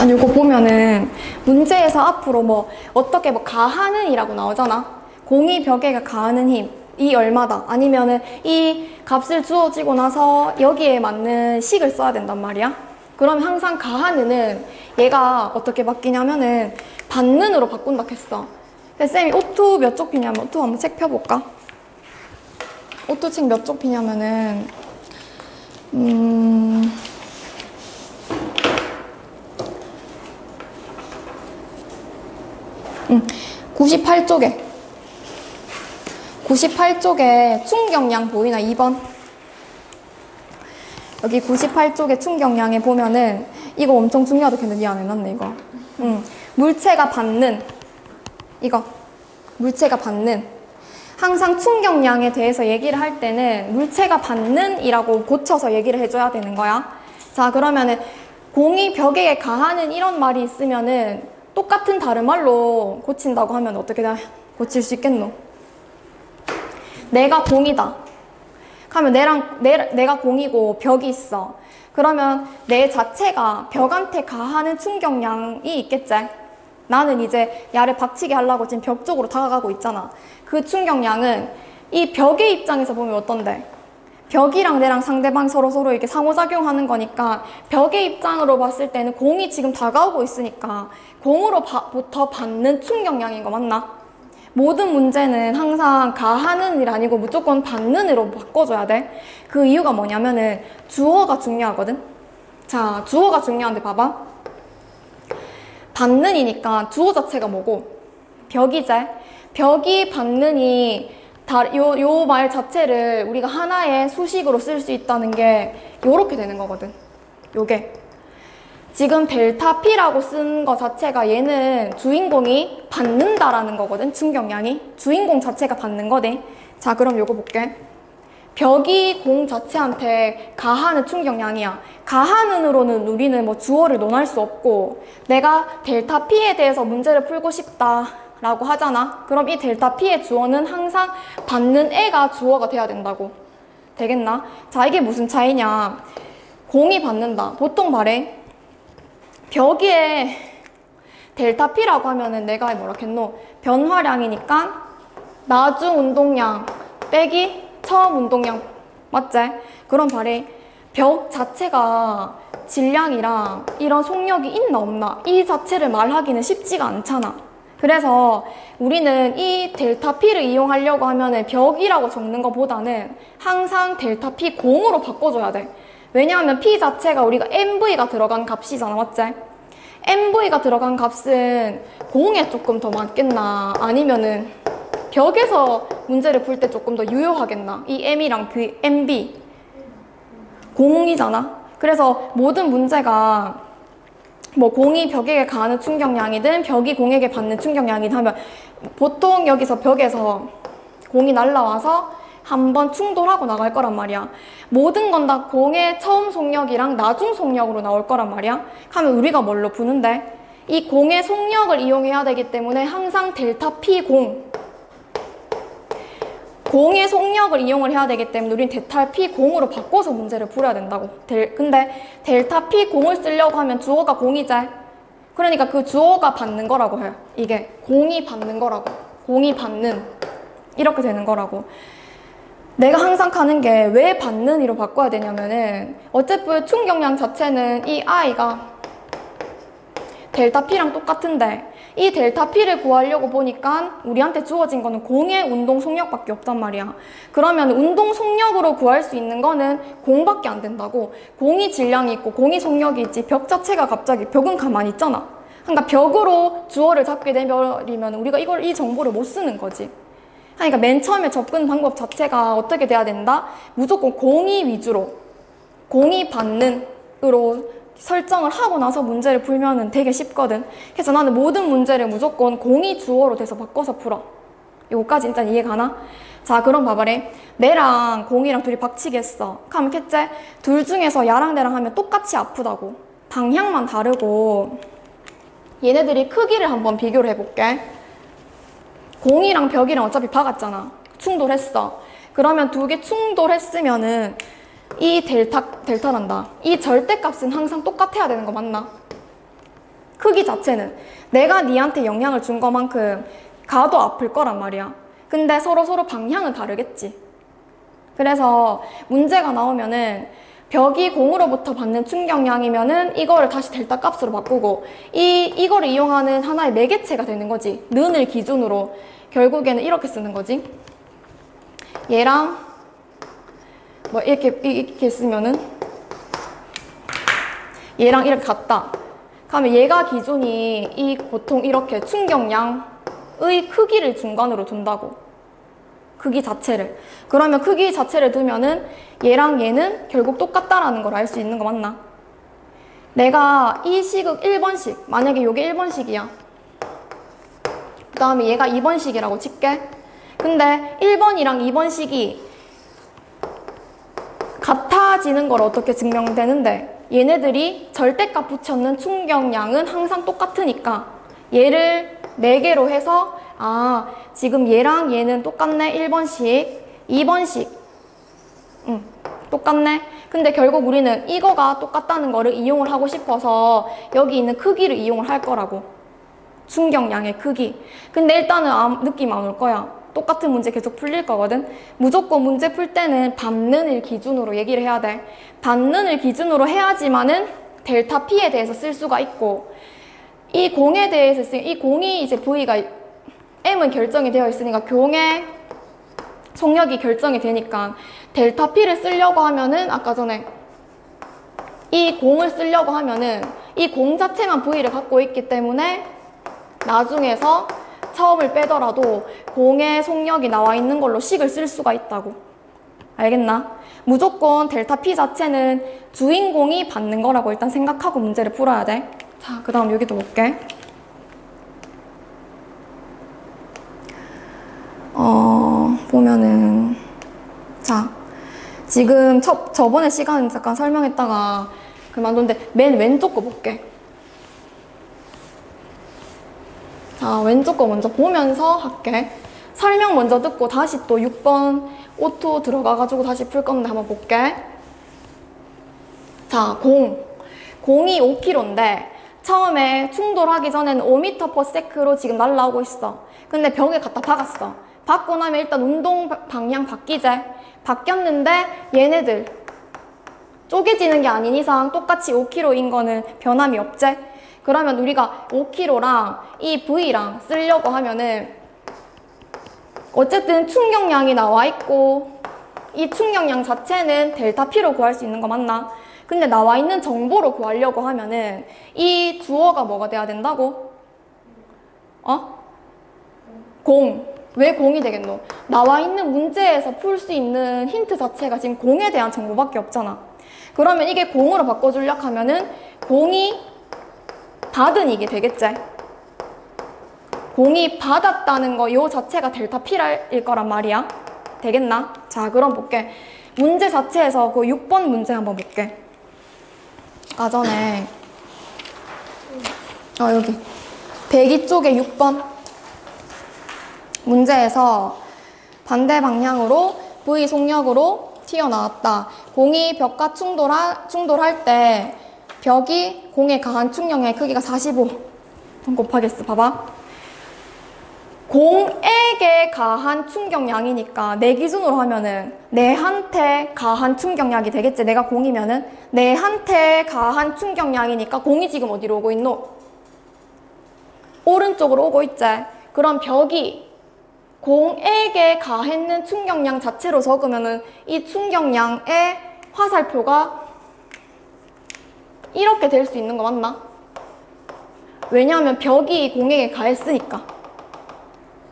아니 이거 보면은 문제에서 앞으로 뭐 어떻게 뭐 가하는 이라고 나오잖아. 공이 벽에가 가하는 힘이 얼마다, 아니면은 이 값을 주어지고 나서 여기에 맞는 식을 써야 된단 말이야. 그럼 항상 가하는은 얘가 어떻게 바뀌냐면은 받는으로 바꾼다 했어. 근데 쌤이 오투 몇 쪽 피냐면, 오투 한번 책 펴볼까? 오투 책 몇 쪽 피냐면은 98쪽에 98쪽에 충격량 보이나? 2번. 여기 98쪽에 충격량에 보면은 이거 엄청 중요하다 했는데 니 안 해놨네 이거. 물체가 받는, 이거 물체가 받는, 항상 충격량에 대해서 얘기를 할 때는 물체가 받는 이라고 고쳐서 얘기를 해줘야 되는 거야. 자, 그러면은 공이 벽에 가하는 이런 말이 있으면은 똑같은 다른 말로 고친다고 하면 어떻게 고칠 수 있겠노? 내가 공이다 하면 내가 공이고 벽이 있어. 그러면 내 자체가 벽한테 가하는 충격량이 있겠지? 나는 이제 야를 박치게 하려고 지금 벽 쪽으로 다가가고 있잖아. 그 충격량은 이 벽의 입장에서 보면 어떤데? 벽이랑 내랑 상대방 서로 이렇게 상호작용하는 거니까 벽의 입장으로 봤을 때는 공이 지금 다가오고 있으니까 공으로부터 받는 충격량인 거 맞나? 모든 문제는 항상 가하는 일 아니고 무조건 받는으로 바꿔줘야 돼. 그 이유가 뭐냐면은 주어가 중요하거든. 자, 주어가 중요한데 봐봐. 받는이니까 주어 자체가 뭐고? 벽이제. 벽이 받는이 요 말 자체를 우리가 하나의 수식으로 쓸 수 있다는 게 요렇게 되는 거거든. 요게. 지금 델타 P라고 쓴 거 자체가 얘는 주인공이 받는다라는 거거든. 충격량이. 주인공 자체가 받는 거대. 자, 그럼 요거 볼게. 벽이 공 자체한테 가하는 충격량이야. 가하는으로는 우리는 뭐 주어를 논할 수 없고, 내가 델타 P에 대해서 문제를 풀고 싶다 라고 하잖아. 그럼 이 델타 P의 주어는 항상 받는 애가 주어가 돼야 된다고. 되겠나? 자, 이게 무슨 차이냐. 공이 받는다. 보통 말해. 벽에 델타 P라고 하면은 내가 뭐라 했노? 변화량이니까 나중 운동량 빼기 처음 운동량. 맞지? 그럼 말해. 벽 자체가 질량이랑 이런 속력이 있나 없나? 이 자체를 말하기는 쉽지가 않잖아. 그래서 우리는 이 델타 P를 이용하려고 하면은 벽이라고 적는 것보다는 항상 델타 P 공으로 바꿔줘야 돼. 왜냐하면 P 자체가 우리가 MV가 들어간 값이잖아. 맞지? MV가 들어간 값은 공에 조금 더 맞겠나? 아니면은 벽에서 문제를 풀 때 조금 더 유효하겠나? 이 M이랑 MB. 공이잖아? 그래서 모든 문제가 뭐 공이 벽에게 가하는 충격량이든 벽이 공에게 받는 충격량이든 하면 보통 여기서 벽에서 공이 날라와서 한번 충돌하고 나갈 거란 말이야. 모든 건 다 공의 처음 속력이랑 나중 속력으로 나올 거란 말이야. 하면 우리가 뭘로 푸는데? 이 공의 속력을 이용해야 되기 때문에 항상 델타 P 공의 속력을 이용을 해야 되기 때문에 우린 델타 P 공으로 바꿔서 문제를 풀어야 된다고. 근데 델타 P 공을 쓰려고 하면 주어가 공이지. 그러니까 그 주어가 받는 거라고 해요. 이게 공이 받는 거라고. 공이 받는. 이렇게 되는 거라고. 내가 항상 가는 게 왜 받는 이로 바꿔야 되냐면은 어쨌든 충격량 자체는 이 I가 델타 P랑 똑같은데 이 델타 P를 구하려고 보니까 우리한테 주어진 거는 공의 운동 속력밖에 없단 말이야. 그러면 운동 속력으로 구할 수 있는 거는 공밖에 안 된다고. 공이 질량이 있고 공이 속력이 있지 벽 자체가 갑자기 벽은 가만히 있잖아. 그러니까 벽으로 주어를 잡게 되면 우리가 이 정보를 못 쓰는 거지. 그러니까 맨 처음에 접근 방법 자체가 어떻게 돼야 된다? 무조건 공이 위주로, 공이 받는으로 설정을 하고 나서 문제를 풀면은 되게 쉽거든. 그래서 나는 모든 문제를 무조건 공이 주어로 돼서 바꿔서 풀어. 요거까지 일단 이해가나? 자, 그럼 봐봐래. 내랑 공이랑 둘이 박치기 했어. 그럼 겠지? 둘 중에서 야랑 내랑 하면 똑같이 아프다고. 방향만 다르고. 얘네들이 크기를 한번 비교를 해볼게. 공이랑 벽이랑 어차피 박았잖아. 충돌했어. 그러면 두 개 충돌했으면은 이 델타란다. 이 절대값은 항상 똑같아야 되는 거 맞나? 크기 자체는 내가 니한테 영향을 준 것만큼 가도 아플 거란 말이야. 근데 서로 방향은 다르겠지. 그래서 문제가 나오면은 벽이 공으로부터 받는 충격량이면은 이거를 다시 델타 값으로 바꾸고 이거를 이용하는 하나의 매개체가 되는 거지. 는을 기준으로 결국에는 이렇게 쓰는 거지. 얘랑 뭐 이렇게 쓰면은 얘랑 이렇게 같다. 그러면 얘가 기준이 이 보통 이렇게 충격량의 크기를 중간으로 둔다고. 크기 자체를. 그러면 크기 자체를 두면은 얘랑 얘는 결국 똑같다라는 걸 알 수 있는 거 맞나? 내가 이 식을 1번식, 만약에 이게 1번식이야. 그 다음에 얘가 2번식이라고 칠게. 근데 1번이랑 2번식이 같아지는 걸 어떻게 증명되는데 얘네들이 절대값 붙였는 충격량은 항상 똑같으니까 얘를 4개로 해서 지금 얘랑 얘는 똑같네. 1번식, 2번식 똑같네. 근데 결국 우리는 이거가 똑같다는 거를 이용을 하고 싶어서 여기 있는 크기를 이용을 할 거라고. 충격량의 크기. 근데 일단은 느낌 안 올 거야. 똑같은 문제 계속 풀릴 거거든. 무조건 문제 풀 때는 받는을 기준으로 얘기를 해야 돼. 받는을 기준으로 해야지만은 델타 P에 대해서 쓸 수가 있고 이 공에 대해서 이 공이 이제 V가 M은 결정이 되어 있으니까 공의 속력이 결정이 되니까 델타 P를 쓰려고 하면은 아까 전에 이 공을 쓰려고 하면은 이 공 자체만 V를 갖고 있기 때문에 나중에서 처음을 빼더라도 공의 속력이 나와 있는 걸로 식을 쓸 수가 있다고. 알겠나? 무조건 델타 P 자체는 주인공이 받는 거라고 일단 생각하고 문제를 풀어야 돼. 자, 그 다음 여기도 볼게. 보면은 자, 지금 저번에 시간 잠깐 설명했다가 그만뒀는데 맨 왼쪽 거 볼게. 자, 왼쪽 거 먼저 보면서 할게. 설명 먼저 듣고 다시 또 6번 오토 들어가가지고 다시 풀 건데 한번 볼게. 자, 공이 5km인데 처음에 충돌하기 전에는 5m/s로 지금 날아오고 있어. 근데 벽에 갖다 박았어. 박고 나면 일단 운동 방향 바뀌지? 바뀌었는데 얘네들 쪼개지는 게 아닌 이상 똑같이 5km인 거는 변함이 없지? 그러면 우리가 5km랑 이 V랑 쓰려고 하면은 어쨌든 충격량이 나와 있고 이 충격량 자체는 델타 P로 구할 수 있는 거 맞나? 근데 나와 있는 정보로 구하려고 하면은 이 주어가 뭐가 돼야 된다고? 공. 왜 공이 되겠노? 나와 있는 문제에서 풀 수 있는 힌트 자체가 지금 공에 대한 정보밖에 없잖아. 그러면 이게 공으로 바꿔주려고 하면은 공이 받은 이게 되겠지? 공이 받았다는 거 요 자체가 델타 P일 거란 말이야. 되겠나? 자, 그럼 볼게. 문제 자체에서 그 6번 문제 한번 볼게. 아까 전에 여기 102쪽에 6번 문제에서 반대 방향으로 V 속력으로 튀어나왔다. 공이 벽과 충돌할 때 벽이 공에 가한 충격량의 크기가 45 곱하겠어. 봐봐. 공에게 가한 충격량이니까 내 기준으로 하면은 내한테 가한 충격량이 되겠지. 내가 공이면은 내한테 가한 충격량이니까 공이 지금 어디로 오고 있노? 오른쪽으로 오고 있지. 그럼 벽이 공에게 가했는 충격량 자체로 적으면은 이 충격량의 화살표가 이렇게 될 수 있는 거 맞나? 왜냐하면 벽이 공에게 가했으니까.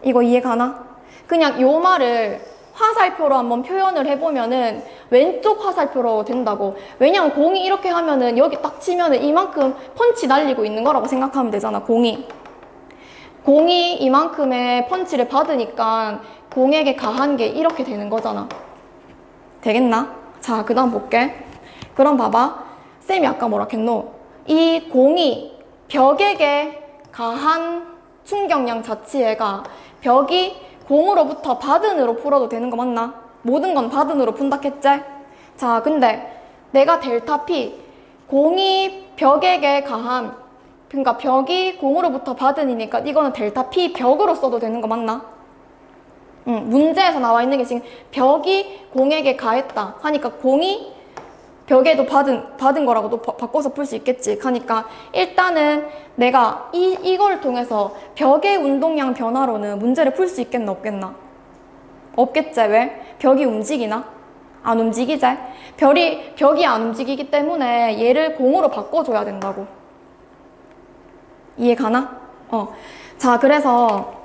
이거 이해가나? 그냥 요 말을 화살표로 한번 표현을 해보면은 왼쪽 화살표로 된다고. 왜냐면 공이 이렇게 하면은 여기 딱 치면은 이만큼 펀치 날리고 있는 거라고 생각하면 되잖아. 공이 이만큼의 펀치를 받으니까 공에게 가한 게 이렇게 되는 거잖아. 되겠나? 자, 그 다음 볼게. 그럼 봐봐. 쌤이 아까 뭐라 했노? 이 공이 벽에게 가한 충격량 자체가 벽이 공으로부터 받은으로 풀어도 되는 거 맞나? 모든 건 받은으로 푼다 했지? 자, 근데 내가 델타 P, 공이 벽에게 가한 그러니까 벽이 공으로부터 받으니까 이거는 델타 P 벽으로 써도 되는 거 맞나? 응, 문제에서 나와 있는 게 지금 벽이 공에게 가했다 하니까 공이 벽에도 받은 거라고도 바꿔서 풀 수 있겠지. 하니까 일단은 내가 이걸 통해서 벽의 운동량 변화로는 문제를 풀 수 있겠나 없겠나? 없겠지. 왜? 벽이 움직이나? 안 움직이지? 벽이 안 움직이기 때문에 얘를 공으로 바꿔줘야 된다고. 이해 가나? 자, 그래서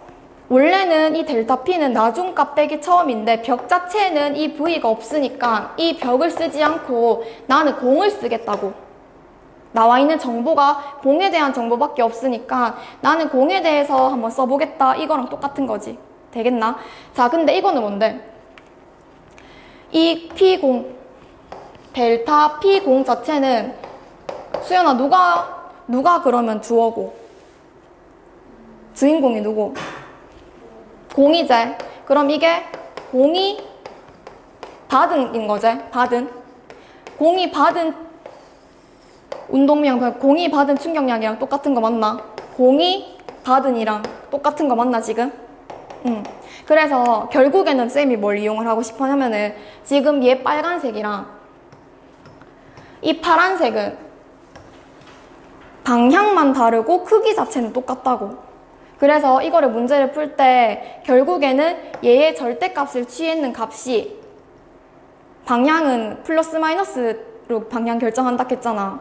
원래는 이 델타 P는 나중값 빼기 처음인데 벽 자체는 이 V가 없으니까 이 벽을 쓰지 않고 나는 공을 쓰겠다고. 나와 있는 정보가 공에 대한 정보밖에 없으니까 나는 공에 대해서 한번 써보겠다. 이거랑 똑같은 거지. 되겠나? 자, 근데 이거는 뭔데? 이 P0, 델타 P0 자체는 수연아 누가 그러면 주어고? 주인공이 누구? 공이지. 그럼 이게 공이 받은인 거지. 받은. 공이 받은 운동량, 공이 받은 충격량이랑 똑같은 거 맞나? 공이 받은이랑 똑같은 거 맞나 지금? 그래서 결국에는 쌤이 뭘 이용을 하고 싶어 하면은 지금 얘 빨간색이랑 이 파란색은 방향만 다르고 크기 자체는 똑같다고. 그래서 이거를 문제를 풀 때 결국에는 얘의 절대값을 취했는 값이 방향은 플러스 마이너스로 방향 결정한다 했잖아.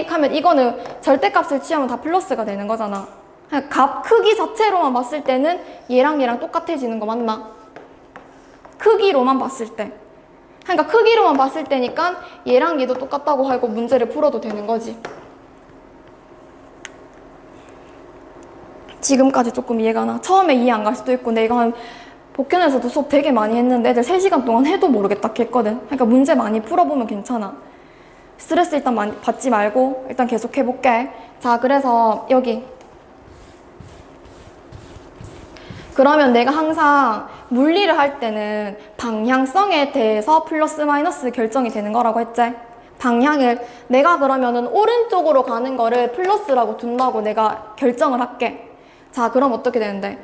하면 이거는 절대값을 취하면 다 플러스가 되는 거잖아. 값 크기 자체로만 봤을 때는 얘랑 똑같아지는 거 맞나? 크기로만 봤을 때. 그러니까 크기로만 봤을 때니까 얘랑 얘도 똑같다고 하고 문제를 풀어도 되는 거지. 지금까지 조금 이해가 나? 처음에 이해 안 갈 수도 있고 내가 한 복견에서도 수업 되게 많이 했는데 애들 3시간 동안 해도 모르겠다 했거든. 그러니까 문제 많이 풀어보면 괜찮아. 스트레스 일단 많이 받지 말고 일단 계속 해볼게. 자, 그래서 여기 그러면 내가 항상 물리를 할 때는 방향성에 대해서 플러스 마이너스 결정이 되는 거라고 했지. 방향을 내가 그러면은 오른쪽으로 가는 거를 플러스라고 둔다고 내가 결정을 할게. 자, 그럼 어떻게 되는데?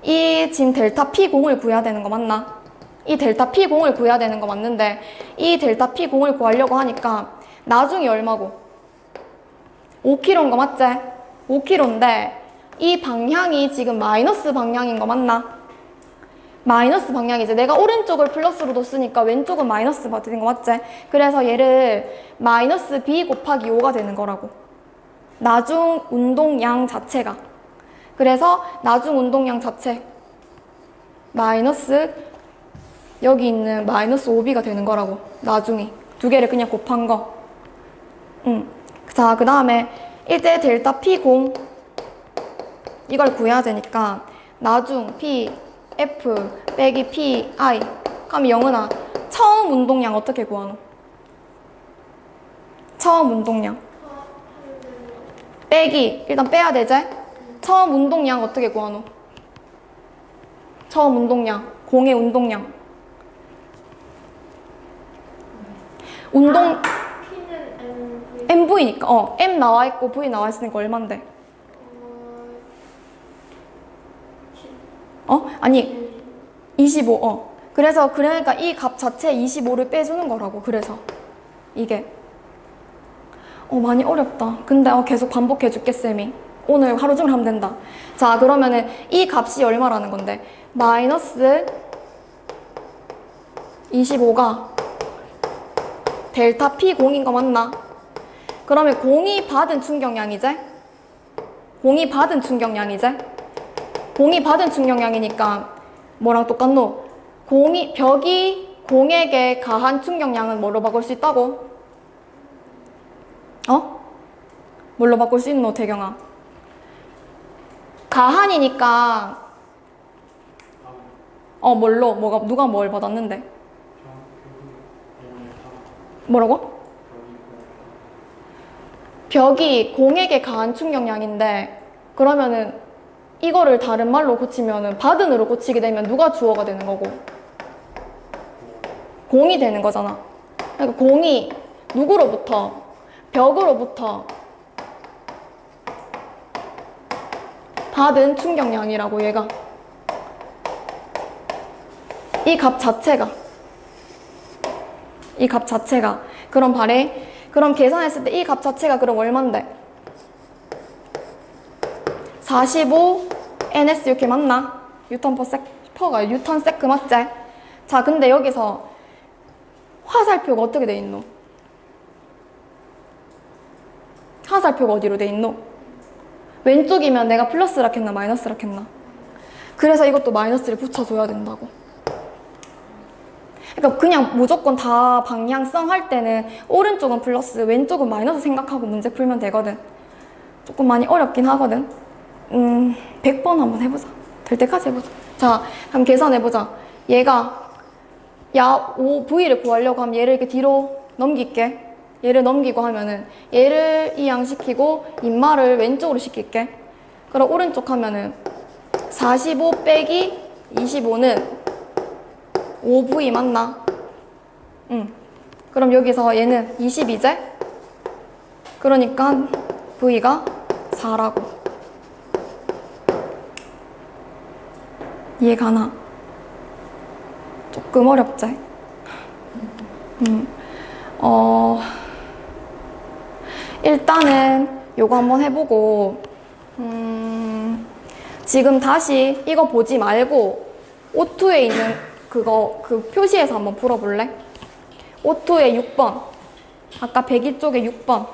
이 지금 델타 P0을 구해야 되는 거 맞나? 이 델타 P0을 구해야 되는 거 맞는데 이 델타 P0을 구하려고 하니까 나중이 얼마고? 5km인 거 맞지? 5km인데 이 방향이 지금 마이너스 방향인 거 맞나? 마이너스 방향이지. 내가 오른쪽을 플러스로 뒀으니까 왼쪽은 마이너스 받는 거 맞지? 그래서 얘를 마이너스 B 곱하기 5가 되는 거라고. 나중 운동량 자체가. 그래서 나중 운동량 자체 마이너스 여기 있는 마이너스 5B가 되는 거라고. 나중이. 두 개를 그냥 곱한 거. 자, 그 다음에 이때 델타 P0 이걸 구해야 되니까 나중 P, F 빼기 P, I 그럼 영은아 처음 운동량 어떻게 구하노? 처음 운동량 빼기 일단 빼야 되지? 처음 운동량 어떻게 구하노? 처음 운동량 공의 운동량 운동 P는 MV니까 M 나와 있고 V 나와 있으니까 얼만데? 아니 25 그래서 그러니까 이 값 자체 25를 빼주는 거라고. 그래서 이게 많이 어렵다. 근데 계속 반복해 줄게 쌤이. 오늘 하루 종일 하면 된다. 자, 그러면은 이 값이 얼마라는 건데 마이너스 25가 델타 P0인 거 맞나? 그러면 공이 받은 충격량이지? 공이 받은 충격량이지? 공이 받은 충격량이니까 뭐랑 똑같노? 벽이 공에게 가한 충격량은 뭘로 바꿀 수 있다고? 뭘로 바꿀 수 있노, 태경아? 가한이니까 뭘로? 누가 뭘 받았는데? 뭐라고? 벽이 공에게 가한 충격량인데 그러면은 이거를 다른 말로 고치면은 받은으로 고치게 되면 누가 주어가 되는 거고? 공이 되는 거잖아. 그러니까 공이 누구로부터? 벽으로부터 받은 충격량이라고 얘가. 이 값 자체가 그럼 바래. 그럼 계산했을 때 이 값 자체가 그럼 얼만데? 45 ns 이렇게 맞나? 뉴턴 퍼가 뉴턴 세크 맞지? 자, 근데 여기서 화살표가 어떻게 돼 있노? 화살표가 어디로 돼 있노? 왼쪽이면 내가 플러스라 했나 마이너스라 했나? 그래서 이것도 마이너스를 붙여줘야 된다고. 그러니까 그냥 무조건 다 방향성 할 때는 오른쪽은 플러스, 왼쪽은 마이너스 생각하고 문제 풀면 되거든. 조금 많이 어렵긴 하거든. 100번 한번 해보자. 될 때까지 해보자. 자, 그럼 계산해보자. 얘가 V를 구하려고 하면 얘를 이렇게 뒤로 넘길게. 얘를 넘기고 하면은 얘를 이항시키고 인마를 왼쪽으로 시킬게. 그럼 오른쪽 하면은 45 빼기 25는 5V 맞나? 응. 그럼 여기서 얘는 22제? 그러니까 V가 4라고. 이해가나? 조금 어렵지? 일단은 요거 한번 해보고 지금 다시 이거 보지 말고 O2에 있는 그 표시에서 한번 풀어볼래? O2의 6번 아까 102쪽에 6번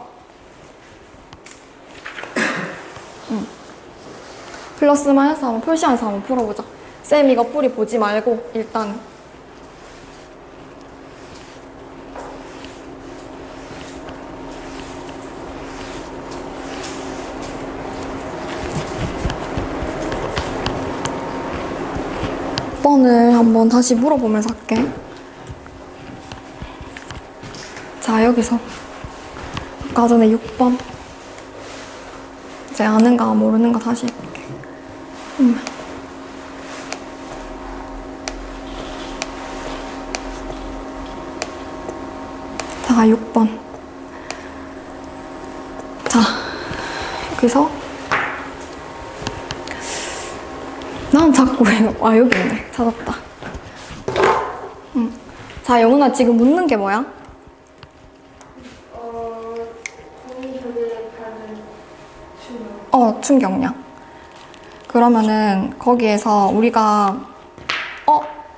플러스 마이너스 한번 표시해서 한번 풀어보자. 쌤 이거 풀이 보지 말고 일단 번을 한번 다시 물어보면서 할게. 자, 여기서 아까 전에 6번 이제 아는가 모르는가 다시 해볼게. 자, 6번. 자, 여기서 난 자꾸 아 여기 있네. 찾았다. 자, 영훈아 지금 묻는 게 뭐야? 공기벽에 받은 충격. 충격량. 그러면은 거기에서 우리가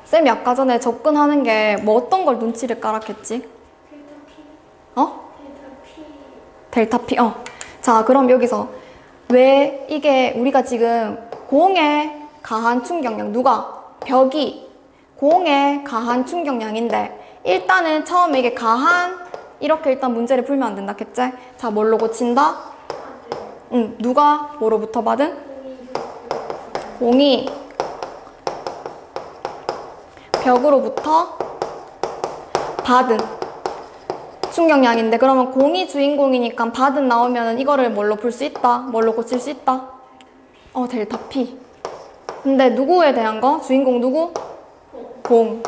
쌤이 아까 전에 접근하는 게 뭐 어떤 걸 눈치를 까락했지? 델타 P. 자, 그럼 여기서 왜 이게 우리가 지금 공에 가한 충격량, 누가? 벽이 공에 가한 충격량인데 일단은 처음에 이게 가한 이렇게 일단 문제를 풀면 안 된다 했지? 자, 뭘로 고친다? 누가 뭐로부터 받은? 공이 벽으로부터 받은 충격량인데 그러면 공이 주인공이니까 받은 나오면은 이거를 뭘로 풀 수 있다? 뭘로 고칠 수 있다? 델타 P. 근데 누구에 대한 거? 주인공 누구? 공.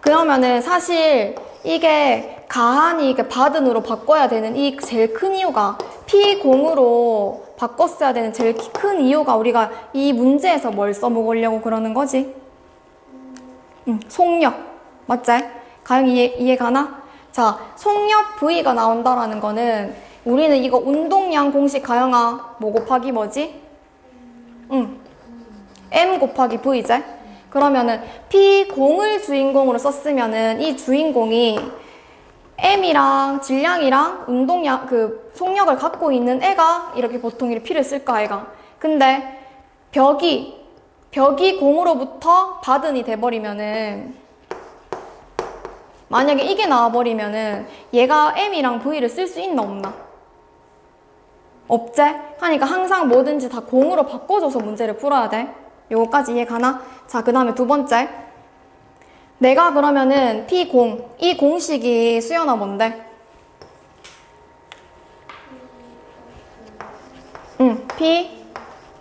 그러면은 사실 이게 가한이 이게 받은으로 바꿔야 되는 이 제일 큰 이유가 P0으로 바꿨어야 되는 제일 큰 이유가 우리가 이 문제에서 뭘 써먹으려고 그러는 거지? 속력. 맞지? 가영이 이해가나? 자, 속력 V가 나온다라는 거는 우리는 이거 운동량 공식 가영아 뭐 곱하기 뭐지? M 곱하기 V제? 그러면은 P0을 주인공으로 썼으면은 이 주인공이 M이랑 질량이랑 운동량 그 속력을 갖고 있는 애가 이렇게 보통 이렇게 P를 쓸까 애가. 근데 벽이 공으로부터 받은이 돼버리면은 만약에 이게 나와버리면은 얘가 M이랑 V를 쓸 수 있나 없나? 없제? 하니까 항상 뭐든지 다 공으로 바꿔줘서 문제를 풀어야 돼. 요거까지 이해가나? 자, 그 다음에 두 번째. 내가 그러면은 P0, 이 공식이 수연아 뭔데? P,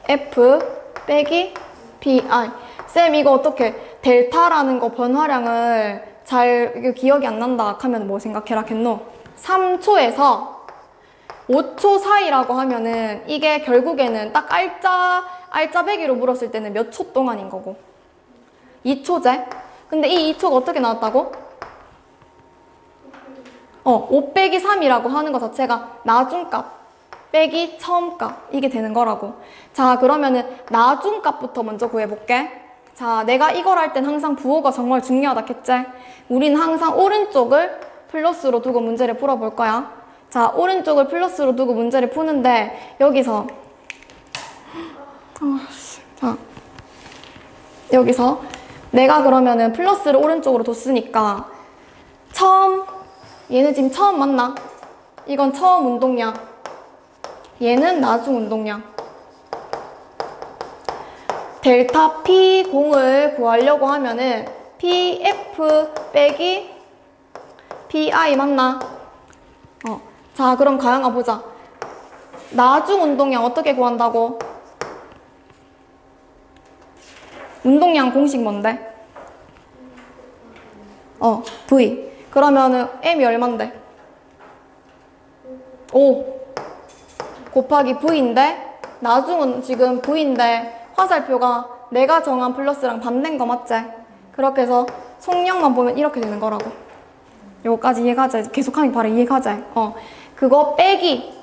F, 빼기, P, I. 쌤, 이거 어떻게 델타라는 거 변화량을 잘 기억이 안 난다 하면 뭐 생각해라 했노? 3초에서 5초 사이라고 하면은 이게 결국에는 딱 알짜배기로 물었을 때는 몇 초 동안인 거고 2초제? 근데 이 2초가 어떻게 나왔다고? 5 빼기 3이라고 하는 것 자체가 나중값 빼기 처음값 이게 되는 거라고. 자, 그러면은 나중값부터 먼저 구해볼게. 자, 내가 이걸 할 땐 항상 부호가 정말 중요하다 했지? 우린 항상 오른쪽을 플러스로 두고 문제를 풀어볼 거야. 자, 오른쪽을 플러스로 두고 문제를 푸는데 여기서 자, 여기서 내가 그러면은 플러스를 오른쪽으로 뒀으니까 처음 얘는 지금 처음 맞나? 이건 처음 운동량. 얘는 나중 운동량. 델타 P 공을 구하려고 하면은 PF 빼기 PI 맞나? 자, 그럼 가영아 보자. 나중 운동량 어떻게 구한다고? 운동량 공식 뭔데? V. 그러면은 M이 얼만데? 5 곱하기 V인데 나중은 지금 V인데 화살표가 내가 정한 플러스랑 반대인 거 맞지? 그렇게 해서 속력만 보면 이렇게 되는 거라고. 요거까지 이해가자. 계속하면 바로 이해가자. 그거 빼기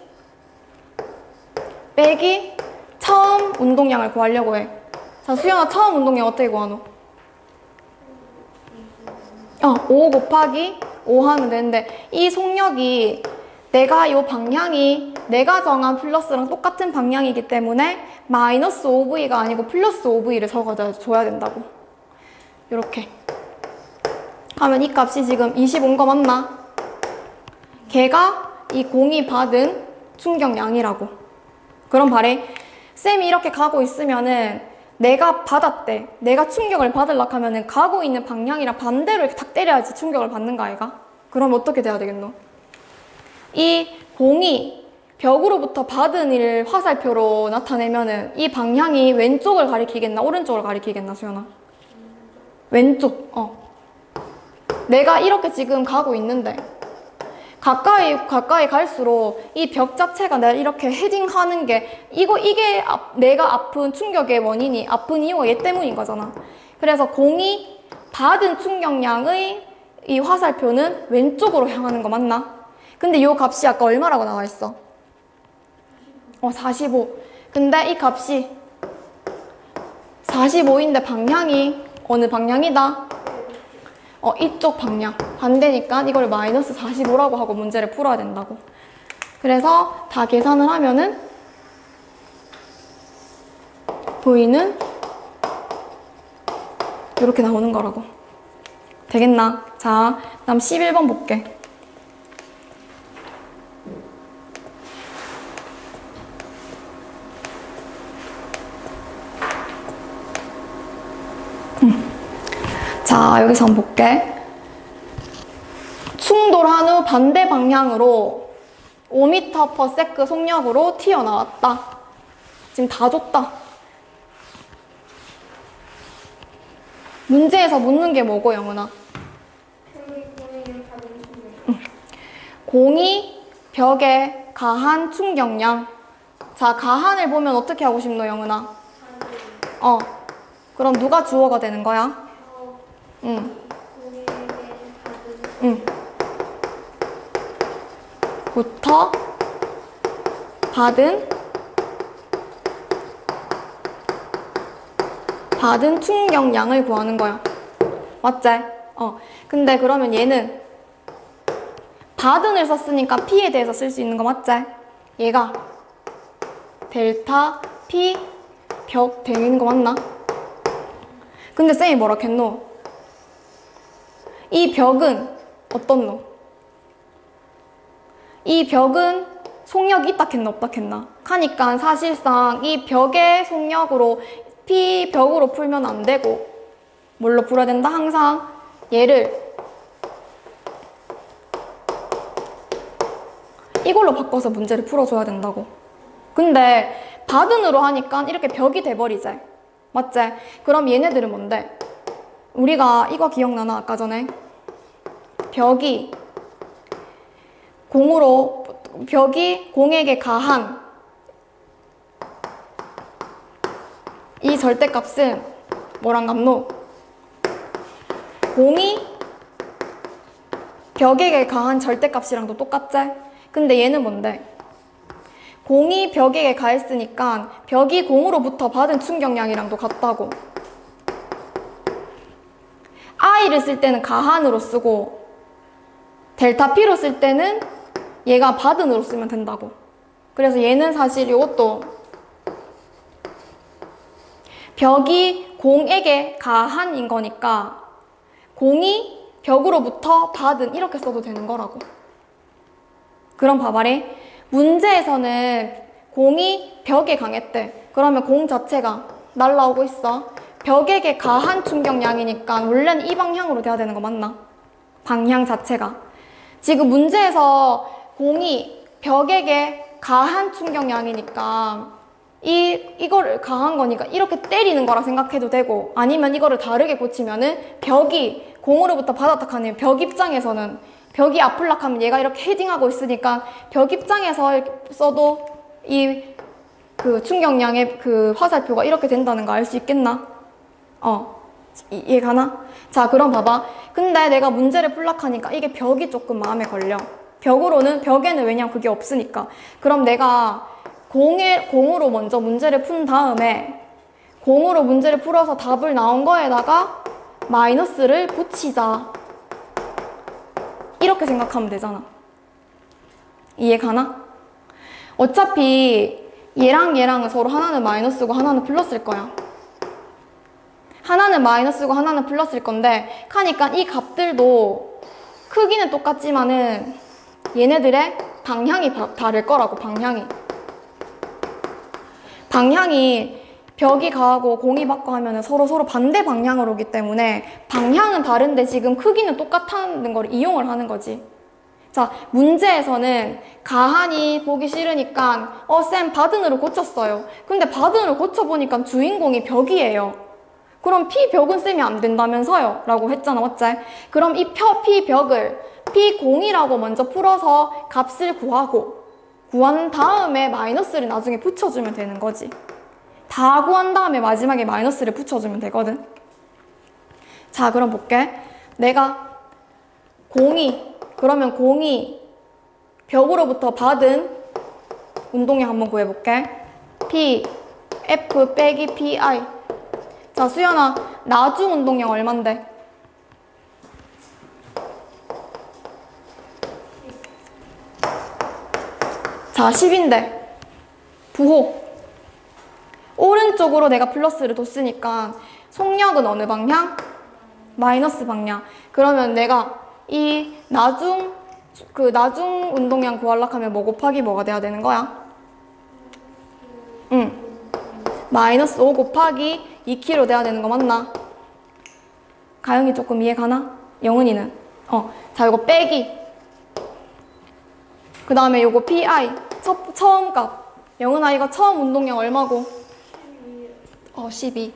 처음 운동량을 구하려고 해. 자, 수연아 처음 운동량 어떻게 구하노? 5 곱하기 5 하면 되는데 이 속력이 내가 요 방향이 내가 정한 플러스랑 똑같은 방향이기 때문에 마이너스 5V가 아니고 플러스 5V를 적어줘야 된다고. 요렇게 하면 이 값이 지금 25인 거 맞나? 걔가 이 공이 받은 충격량이라고. 그럼 바래 쌤이 이렇게 가고 있으면은 내가 받았대. 내가 충격을 받으려고 하면은 가고 있는 방향이랑 반대로 이렇게 탁 때려야지 충격을 받는 거 아이가? 그럼 어떻게 돼야 되겠노? 이 공이 벽으로부터 받은 일 화살표로 나타내면은 이 방향이 왼쪽을 가리키겠나 오른쪽을 가리키겠나 수연아? 왼쪽. 내가 이렇게 지금 가고 있는데 가까이 갈수록 이 벽 자체가 내가 이렇게 헤딩하는 게 이게 내가 아픈 충격의 원인이 아픈 이유가 얘 때문인 거잖아. 그래서 공이 받은 충격량의 이 화살표는 왼쪽으로 향하는 거 맞나? 근데 이 값이 아까 얼마라고 나와 있어? 45. 근데 이 값이 45인데 방향이 어느 방향이다? 이쪽 방향. 반대니까 이걸 마이너스 45라고 하고 문제를 풀어야 된다고. 그래서 다 계산을 하면은 V는 이렇게 나오는 거라고. 되겠나? 자, 다음 11번 볼게. 자, 여기서 한번 볼게. 충돌한 후 반대 방향으로 5m/s 속력으로 튀어나왔다. 지금 다 줬다. 문제에서 묻는 게 뭐고, 영은아? 공이 벽에 가한 충격량. 자, 가한을 보면 어떻게 하고 싶노, 영은아? 그럼 누가 주어가 되는 거야? 부터 받은 충격량을 구하는 거야. 맞지? 근데 그러면 얘는 받은을 썼으니까 P에 대해서 쓸 수 있는 거 맞지? 얘가 델타 P 벽 되는 거 맞나? 근데 쌤이 뭐라 했노? 이 벽은 어떤 놈? 이 벽은 속력이 있다 했나 없다 했나? 하니까 사실상 이 벽의 속력으로 P 벽으로 풀면 안 되고 뭘로 풀어야 된다? 항상 얘를 이걸로 바꿔서 문제를 풀어줘야 된다고. 근데 받은으로 하니까 이렇게 벽이 돼버리지. 맞지? 그럼 얘네들은 뭔데? 우리가 이거 기억나나? 아까 전에 벽이 공으로 벽이 공에게 가한 이 절대값은 뭐랑 같노? 공이 벽에게 가한 절대값이랑도 똑같지? 근데 얘는 뭔데? 공이 벽에게 가했으니까 벽이 공으로부터 받은 충격량이랑도 같다고. I를 쓸 때는 가한으로 쓰고 델타 P로 쓸 때는 얘가 받은으로 쓰면 된다고. 그래서 얘는 사실 이것도 벽이 공에게 가한인 거니까 공이 벽으로부터 받은 이렇게 써도 되는 거라고. 그럼 봐봐리. 문제에서는 공이 벽에 강했대. 그러면 공 자체가 날라오고 있어. 벽에게 가한 충격량이니까 원래는 이 방향으로 돼야 되는 거 맞나? 방향 자체가. 지금 문제에서 공이 벽에게 가한 충격량이니까 이거를 가한 거니까 이렇게 때리는 거라 생각해도 되고, 아니면 이거를 다르게 고치면은 벽이 공으로부터 받았다 하는 벽 입장에서는 벽이 아플락 하면 얘가 이렇게 헤딩하고 있으니까 벽 입장에서 이렇게 써도 이 그 충격량의 그 화살표가 이렇게 된다는 거 알 수 있겠나? 이해가나? 자, 그럼 봐봐. 근데 내가 문제를 풀락하니까 이게 벽이 조금 마음에 걸려. 벽에는 왜냐면 그게 없으니까. 그럼 내가 공으로 먼저 문제를 푼 다음에 공으로 문제를 풀어서 답을 나온 거에다가 마이너스를 붙이자. 이렇게 생각하면 되잖아. 이해가나? 어차피 얘랑은 서로 하나는 마이너스고 하나는 플러스일 거야. 하나는 마이너스고 하나는 플러스일 건데, 하니까 이 값들도 크기는 똑같지만은 얘네들의 방향이 다를 거라고. 방향이 벽이 가하고 공이 받고 하면은 서로 반대 방향으로 오기 때문에 방향은 다른데 지금 크기는 똑같다는 걸 이용을 하는 거지. 자, 문제에서는 가한이 보기 싫으니까 쌤 바든으로 고쳤어요. 근데 바든으로 고쳐보니까 주인공이 벽이에요. 그럼 P벽은 쓰면 안 된다면서요? 라고 했잖아, 맞지? 그럼 이 P벽을 P공이라고 먼저 풀어서 값을 구한 다음에 마이너스를 나중에 붙여주면 되는 거지. 다 구한 다음에 마지막에 마이너스를 붙여주면 되거든. 자, 그럼 볼게. 내가 그러면 공이 벽으로부터 받은 운동량 한번 구해볼게. P, F 빼기 PI. 자, 수연아, 나중 운동량 얼만데? 자, 10인데 부호 오른쪽으로 내가 플러스를 뒀으니까 속력은 어느 방향? 마이너스 방향. 그러면 내가 이 나중 운동량 구하려고 하면 뭐 곱하기 뭐가 돼야 되는 거야? 마이너스 5 곱하기 2kg 돼야 되는 거 맞나? 가영이 조금 이해가나? 영은이는? 자, 이거 빼기. 그 다음에 요거 PI 처음 값. 영은아, 이거 처음 운동량 얼마고? 12.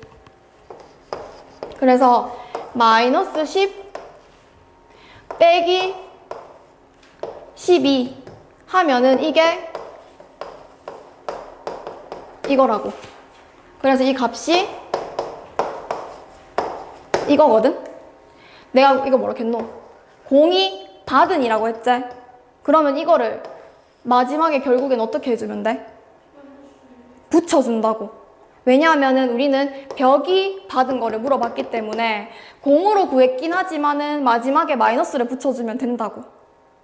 그래서 마이너스 10 빼기 12 하면은 이게 이거라고. 그래서 이 값이 이거거든? 내가 이거 뭐라 했노? 공이 받은이라고 했지? 그러면 이거를 마지막에 결국엔 어떻게 해주면 돼? 붙여준다고. 왜냐하면은 우리는 벽이 받은 거를 물어봤기 때문에 공으로 구했긴 하지만은 마지막에 마이너스를 붙여주면 된다고.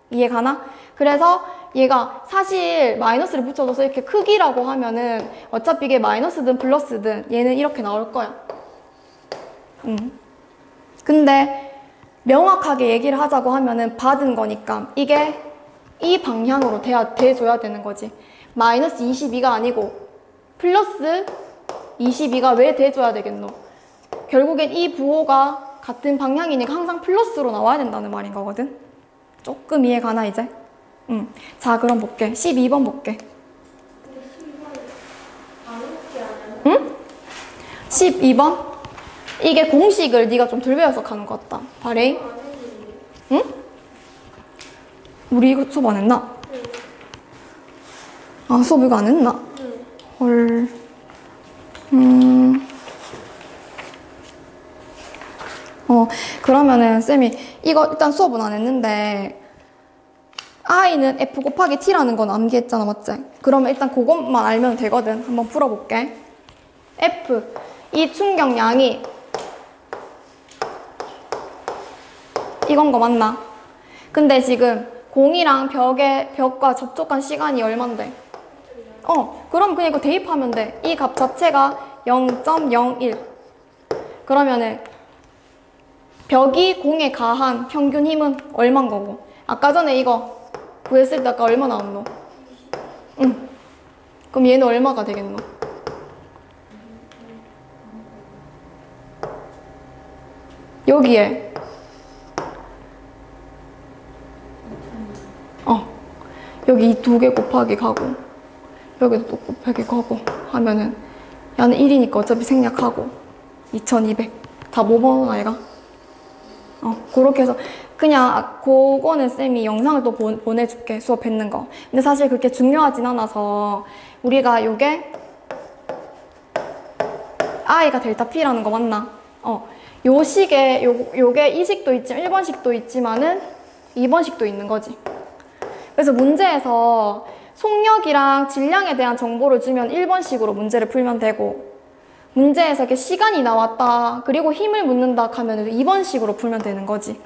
이해가나? 그래서 얘가 사실 마이너스를 붙여줘서 이렇게 크기라고 하면은 어차피 이게 마이너스든 플러스든 얘는 이렇게 나올 거야. 근데 명확하게 얘기를 하자고 하면은 받은 거니까 이게 이 방향으로 돼줘야 되는 거지. 마이너스 22가 아니고 플러스 22가 왜 돼줘야 되겠노? 결국엔 이 부호가 같은 방향이니까 항상 플러스로 나와야 된다는 말인 거거든. 조금 이해가나 이제? 자, 그럼 볼게. 12번 볼게. 응? 12번? 이게 공식을 네가 좀 덜 배워서 가는 것 같다. 바레이? 응? 우리 이거 수업 안 했나? 아, 수업 이거 안 했나? 응. 헐. 그러면은 쌤이 이거 일단 수업은 안 했는데 i는 f 곱하기 t라는 건 암기했잖아, 맞지? 그러면 일단 그것만 알면 되거든. 한번 풀어볼게. f, 이 충격량이 이건 거 맞나? 근데 지금 공이랑 벽과 접촉한 시간이 얼만데? 그럼 그냥 이거 대입하면 돼. 이 값 자체가 0.01. 그러면은 벽이 공에 가한 평균 힘은 얼만 거고? 아까 전에 이거 구했을 때 아까 얼마 나왔노? 응. 그럼 얘는 얼마가 되겠노? 여기에 여기 이 두 개 곱하기 가고 여기도 또 곱하기 가고 하면은 얘는 1이니까 어차피 생략하고 2200 다 뭐뭐 아이가? 그렇게 해서 그냥 그거는 쌤이 영상을 또 보내줄게, 수업했는 거. 근데 사실 그렇게 중요하진 않아서 우리가 요게 i가 델타 p라는 거 맞나? 요 식에 요게 2식도 있지만 1번식도 있지만은 2번식도 있는 거지. 그래서 문제에서 속력이랑 질량에 대한 정보를 주면 1번식으로 문제를 풀면 되고, 문제에서 이렇게 시간이 나왔다, 그리고 힘을 묻는다 하면 2번식으로 풀면 되는 거지.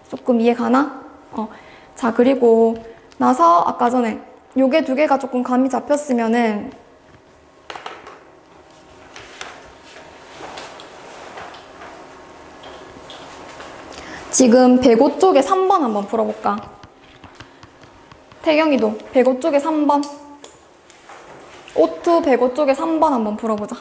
조금 이해 가나? 자, 그리고 나서 아까 전에 요게 두 개가 조금 감이 잡혔으면은 지금 105 쪽에 3번 한번 풀어볼까? 태경이도 105 쪽에 3번. 오투 105 쪽에 3번 한번 풀어보자.